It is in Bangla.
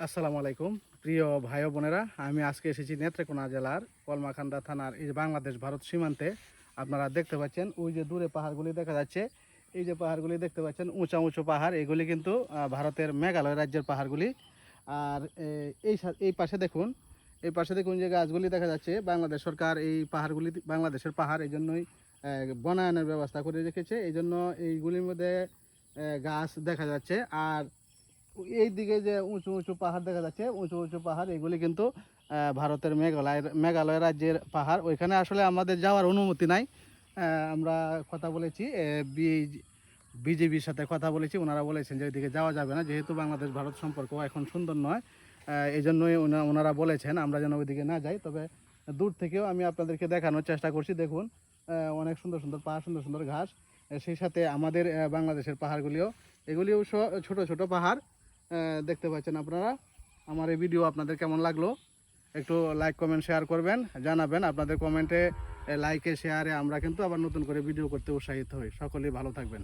আসসালামু আলাইকুম প্রিয় ভাই ও বোনেরা, আমি আজকে এসেছি নেত্রকোনা জেলার কলমাকান্দা থানার এই যে বাংলাদেশ ভারত সীমান্তে। আপনারা দেখতে পাচ্ছেন ওই যে দূরে পাহাড়গুলি দেখা যাচ্ছে। এই যে পাহাড়গুলি দেখতে পাচ্ছেন উঁচা উঁচু পাহাড়, এগুলি কিন্তু ভারতের মেঘালয় রাজ্যের পাহাড়গুলি। আর এই পাশে দেখুন, এই পাশে দেখুন যে গাছগুলি দেখা যাচ্ছে। বাংলাদেশ সরকার এই পাহাড়গুলি বাংলাদেশের পাহাড়, এই জন্যই বনায়নের ব্যবস্থা করে রেখেছে, এই জন্য এইগুলির মধ্যে গাছ দেখা যাচ্ছে। আর এই দিকে যে উঁচু উঁচু পাহাড় দেখা যাচ্ছে, উঁচু উঁচু পাহাড়, এগুলি কিন্তু ভারতের মেঘালয় রাজ্যের পাহাড়। ওইখানে আসলে আমাদের যাওয়ার অনুমতি নাই। আমরা কথা বলেছি বিজেপির সাথে কথা বলেছি, ওনারা বলেছেন যে ওইদিকে যাওয়া যাবে না, যেহেতু বাংলাদেশ ভারত সম্পর্ক এখন সুন্দর নয়। এই জন্যই ওনারা বলেছেন আমরা যেন ওইদিকে না যাই। তবে দূর থেকেও আমি আপনাদেরকে দেখানোর চেষ্টা করছি। দেখুন অনেক সুন্দর সুন্দর পাহাড়, সুন্দর সুন্দর ঘাস। সেই সাথে আমাদের বাংলাদেশের পাহাড়গুলিও, এগুলিও ছোট ছোট পাহাড়। দেখতে পাচ্ছেন আপনারা। আমার এই ভিডিও আপনাদের কেমন লাগলো একটু লাইক কমেন্ট শেয়ার করবেন, জানাবেন। আপনাদের কমেন্টে লাইকে শেয়ারে আমরা কিন্তু আবার নতুন করে ভিডিও করতে উৎসাহিত হই। সকলেই ভালো থাকবেন।